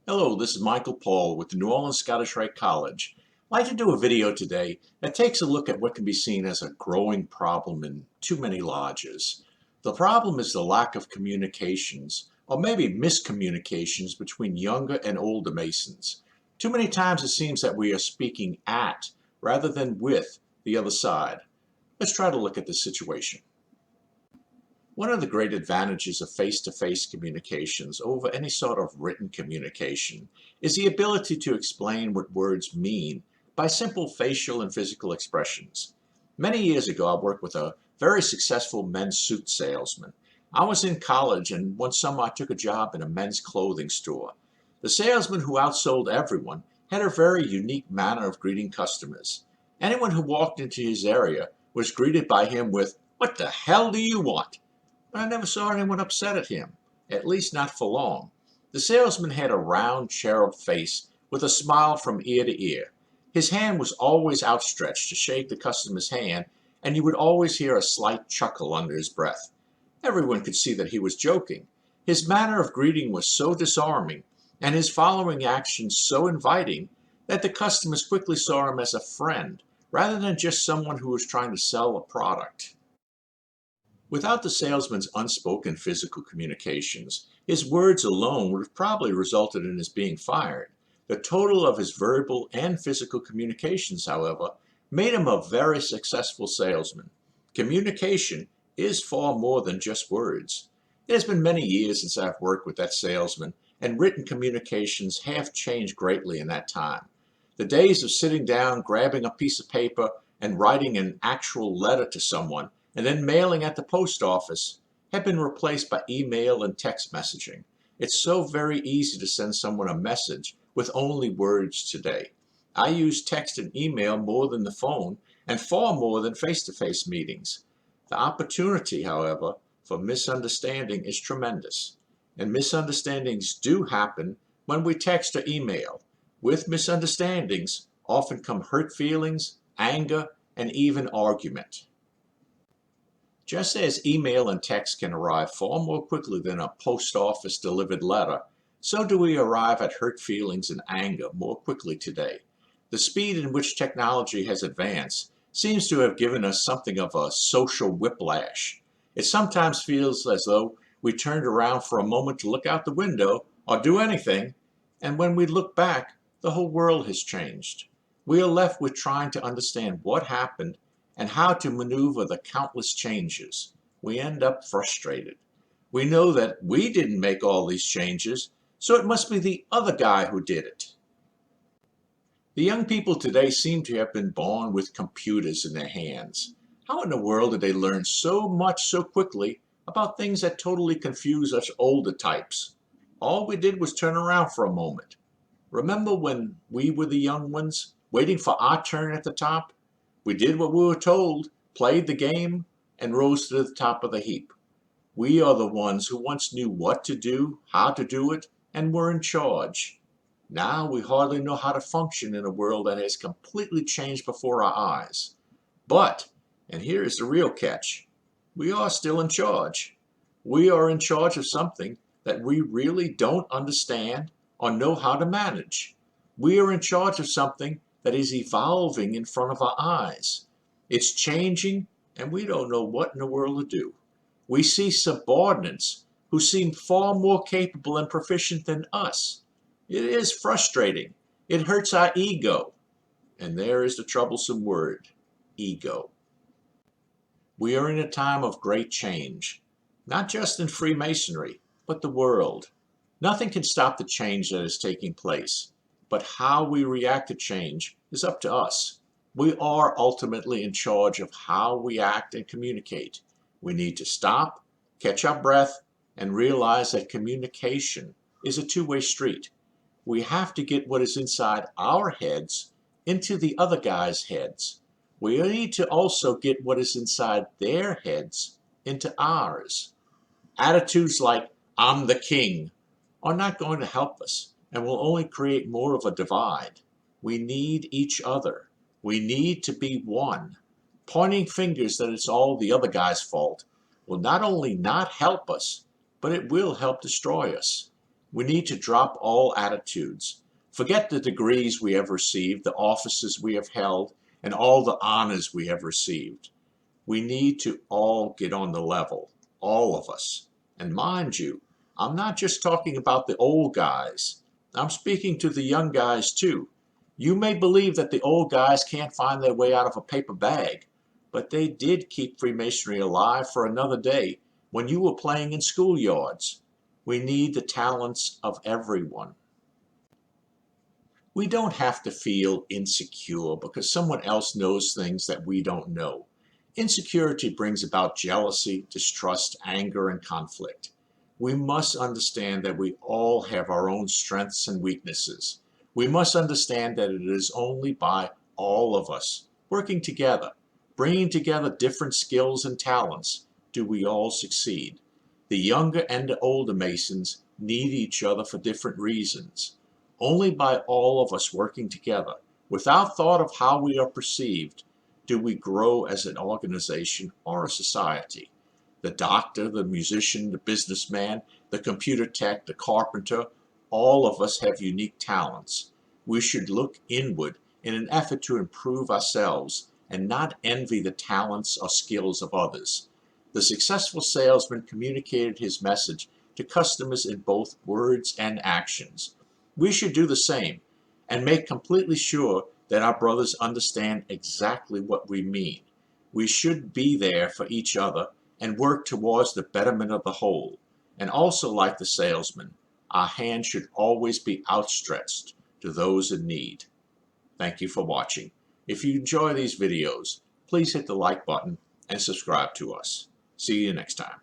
Hello, this is Michael Paul with the New Orleans Scottish Rite College. I'd like to do a video today that takes a look at what can be seen as a growing problem in too many lodges. The problem is the lack of communications, or maybe miscommunications between younger and older Masons. Too many times it seems that we are speaking at rather than with the other side. Let's try to look at this situation. One of the great advantages of face-to-face communications over any sort of written communication is the ability to explain what words mean by simple facial and physical expressions. Many years ago, I worked with a very successful men's suit salesman. I was in college, and one summer I took a job in a men's clothing store. The salesman, who outsold everyone, had a very unique manner of greeting customers. Anyone who walked into his area was greeted by him with, "What the hell do you want?" But I never saw anyone upset at him, at least not for long. The salesman had a round cherub face with a smile from ear to ear. His hand was always outstretched to shake the customer's hand, and you would always hear a slight chuckle under his breath. Everyone could see that he was joking. His manner of greeting was so disarming, and his following actions so inviting, that the customers quickly saw him as a friend, rather than just someone who was trying to sell a product. Without the salesman's unspoken physical communications, his words alone would have probably resulted in his being fired. The total of his verbal and physical communications, however, made him a very successful salesman. Communication is far more than just words. It has been many years since I've worked with that salesman, and written communications have changed greatly in that time. The days of sitting down, grabbing a piece of paper, and writing an actual letter to someone and then mailing at the post office have been replaced by email and text messaging. It's so very easy to send someone a message with only words today. I use text and email more than the phone and far more than face-to-face meetings. The opportunity, however, for misunderstanding is tremendous. And misunderstandings do happen when we text or email. With misunderstandings often come hurt feelings, anger, and even argument. Just as email and text can arrive far more quickly than a post office delivered letter, so do we arrive at hurt feelings and anger more quickly today. The speed in which technology has advanced seems to have given us something of a social whiplash. It sometimes feels as though we turned around for a moment to look out the window or do anything, and when we look back, the whole world has changed. We are left with trying to understand what happened and how to maneuver the countless changes. We end up frustrated. We know that we didn't make all these changes, so it must be the other guy who did it. The young people today seem to have been born with computers in their hands. How in the world did they learn so much so quickly about things that totally confuse us older types? All we did was turn around for a moment. Remember when we were the young ones, waiting for our turn at the top? We did what we were told, played the game, and rose to the top of the heap. We are the ones who once knew what to do, how to do it, and were in charge. Now we hardly know how to function in a world that has completely changed before our eyes. But, and here is the real catch, we are still in charge. We are in charge of something that we really don't understand or know how to manage. We are in charge of something that is evolving in front of our eyes. It's changing, and we don't know what in the world to do. We see subordinates who seem far more capable and proficient than us. It is frustrating. It hurts our ego. And there is the troublesome word, ego. We are in a time of great change, not just in Freemasonry, but the world. Nothing can stop the change that is taking place. But how we react to change is up to us. We are ultimately in charge of how we act and communicate. We need to stop, catch our breath, and realize that communication is a two-way street. We have to get what is inside our heads into the other guy's heads. We need to also get what is inside their heads into ours. Attitudes like, "I'm the king," are not going to help us and will only create more of a divide. We need each other. We need to be one. Pointing fingers that it's all the other guy's fault will not only not help us, but it will help destroy us. We need to drop all attitudes. Forget the degrees we have received, the offices we have held, and all the honors we have received. We need to all get on the level, all of us. And mind you, I'm not just talking about the old guys. I'm speaking to the young guys too. You may believe that the old guys can't find their way out of a paper bag, but they did keep Freemasonry alive for another day when you were playing in schoolyards. We need the talents of everyone. We don't have to feel insecure because someone else knows things that we don't know. Insecurity brings about jealousy, distrust, anger, and conflict. We must understand that we all have our own strengths and weaknesses. We must understand that it is only by all of us working together, bringing together different skills and talents, do we all succeed. The younger and the older Masons need each other for different reasons. Only by all of us working together, without thought of how we are perceived, do we grow as an organization or a society. The doctor, the musician, the businessman, the computer tech, the carpenter, all of us have unique talents. We should look inward in an effort to improve ourselves and not envy the talents or skills of others. The successful salesman communicated his message to customers in both words and actions. We should do the same and make completely sure that our brothers understand exactly what we mean. We should be there for each other and work towards the betterment of the whole. And also, like the salesman, our hand should always be outstretched to those in need. Thank you for watching. If you enjoy these videos, please hit the like button and subscribe to us. See you next time.